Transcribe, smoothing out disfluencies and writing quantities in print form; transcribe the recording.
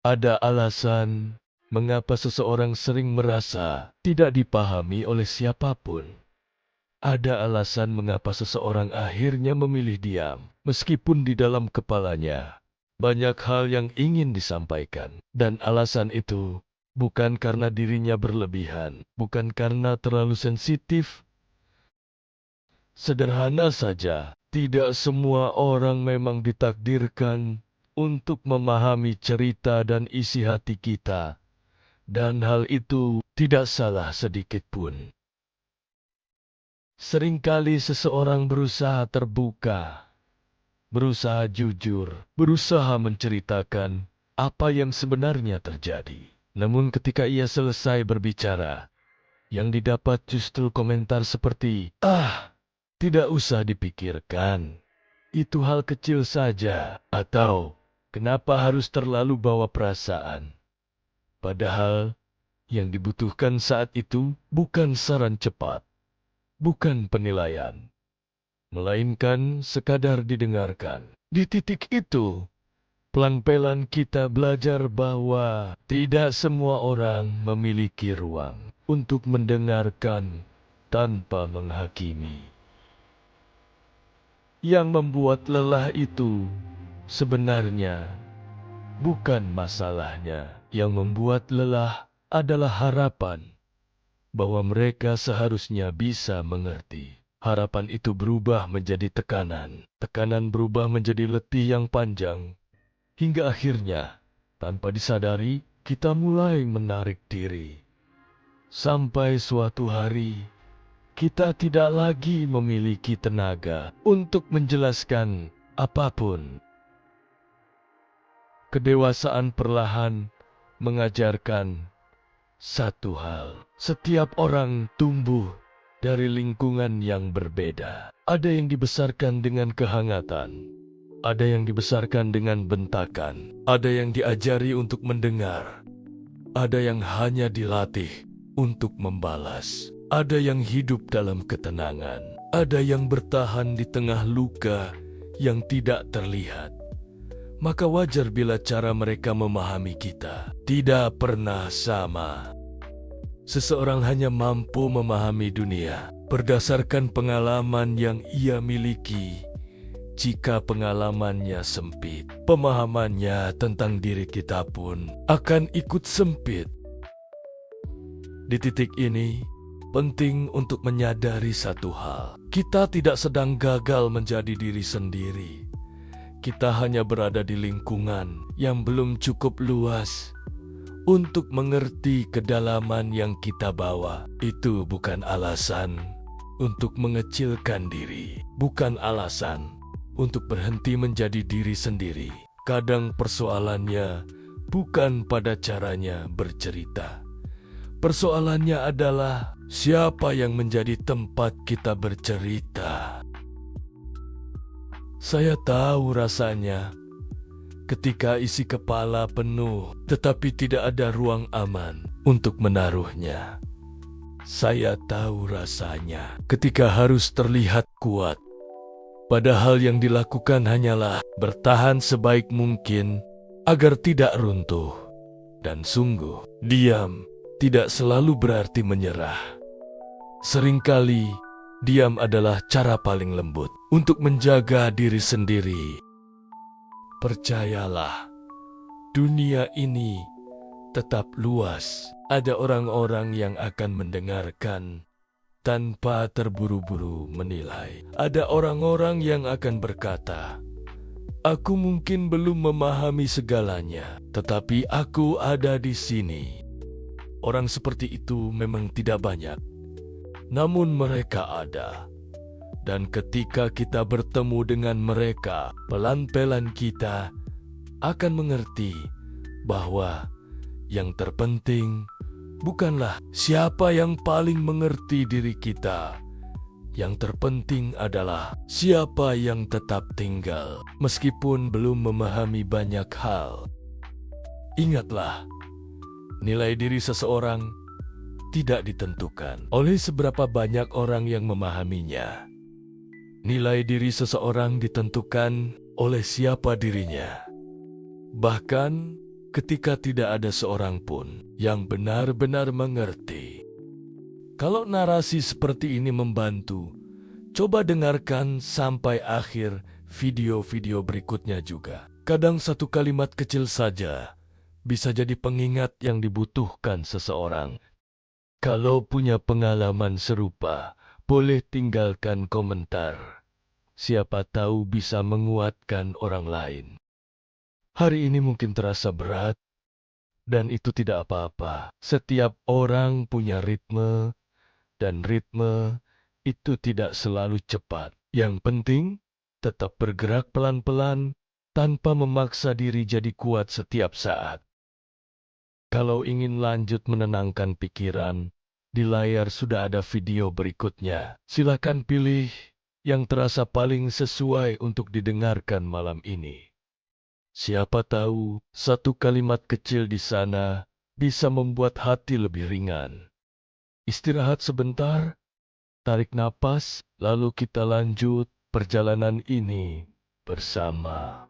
Ada alasan mengapa seseorang sering merasa tidak dipahami oleh siapapun. Ada alasan mengapa seseorang akhirnya memilih diam, meskipun di dalam kepalanya banyak hal yang ingin disampaikan. Dan alasan itu bukan karena dirinya berlebihan, bukan karena terlalu sensitif. Sederhana saja, tidak semua orang memang ditakdirkan untuk memahami cerita dan isi hati kita. Dan hal itu tidak salah sedikit pun. Seringkali seseorang berusaha terbuka, berusaha jujur, berusaha menceritakan apa yang sebenarnya terjadi. Namun ketika ia selesai berbicara, yang didapat justru komentar seperti, tidak usah dipikirkan, itu hal kecil saja, atau kenapa harus terlalu bawa perasaan. Padahal yang dibutuhkan saat itu bukan saran cepat, bukan penilaian, melainkan sekadar didengarkan. Di titik itu, pelan-pelan kita belajar bahwa tidak semua orang memiliki ruang untuk mendengarkan tanpa menghakimi. Yang membuat lelah itu sebenarnya bukan masalahnya. Yang membuat lelah adalah harapan bahwa mereka seharusnya bisa mengerti. Harapan itu berubah menjadi tekanan. Tekanan berubah menjadi letih yang panjang. Hingga akhirnya, tanpa disadari, kita mulai menarik diri. Sampai suatu hari, kita tidak lagi memiliki tenaga untuk menjelaskan apapun. Kedewasaan perlahan mengajarkan satu hal. Setiap orang tumbuh dari lingkungan yang berbeda. Ada yang dibesarkan dengan kehangatan. Ada yang dibesarkan dengan bentakan. Ada yang diajari untuk mendengar. Ada yang hanya dilatih untuk membalas. Ada yang hidup dalam ketenangan. Ada yang bertahan di tengah luka yang tidak terlihat. Maka wajar bila cara mereka memahami kita tidak pernah sama. Seseorang hanya mampu memahami dunia berdasarkan pengalaman yang ia miliki. Jika pengalamannya sempit, pemahamannya tentang diri kita pun akan ikut sempit. Di titik ini, penting untuk menyadari satu hal. Kita tidak sedang gagal menjadi diri sendiri. Kita hanya berada di lingkungan yang belum cukup luas untuk mengerti kedalaman yang kita bawa. Itu bukan alasan untuk mengecilkan diri, bukan alasan untuk berhenti menjadi diri sendiri. Kadang persoalannya bukan pada caranya bercerita. Persoalannya adalah siapa yang menjadi tempat kita bercerita. Saya tahu rasanya ketika isi kepala penuh tetapi tidak ada ruang aman untuk menaruhnya. Saya tahu rasanya ketika harus terlihat kuat, padahal yang dilakukan hanyalah bertahan sebaik mungkin agar tidak runtuh. Dan sungguh, diam tidak selalu berarti menyerah. Seringkali, diam adalah cara paling lembut untuk menjaga diri sendiri. Percayalah, dunia ini tetap luas. Ada orang-orang yang akan mendengarkan tanpa terburu-buru menilai. Ada orang-orang yang akan berkata, "Aku mungkin belum memahami segalanya, tetapi aku ada di sini." Orang seperti itu memang tidak banyak, namun mereka ada. Dan ketika kita bertemu dengan mereka, pelan-pelan kita akan mengerti bahwa yang terpenting bukanlah siapa yang paling mengerti diri kita. Yang terpenting adalah siapa yang tetap tinggal meskipun belum memahami banyak hal. Ingatlah, nilai diri seseorang tidak ditentukan oleh seberapa banyak orang yang memahaminya. Nilai diri seseorang ditentukan oleh siapa dirinya. Bahkan ketika tidak ada seorang pun yang benar-benar mengerti. Kalau narasi seperti ini membantu, coba dengarkan sampai akhir video-video berikutnya juga. Kadang satu kalimat kecil saja bisa jadi pengingat yang dibutuhkan seseorang. Kalau punya pengalaman serupa, boleh tinggalkan komentar. Siapa tahu bisa menguatkan orang lain. Hari ini mungkin terasa berat, dan itu tidak apa-apa. Setiap orang punya ritme, dan ritme itu tidak selalu cepat. Yang penting, tetap bergerak pelan-pelan, tanpa memaksa diri jadi kuat setiap saat. Kalau ingin lanjut menenangkan pikiran, di layar sudah ada video berikutnya. Silakan pilih yang terasa paling sesuai untuk didengarkan malam ini. Siapa tahu satu kalimat kecil di sana bisa membuat hati lebih ringan. Istirahat sebentar, tarik napas, lalu kita lanjut perjalanan ini bersama.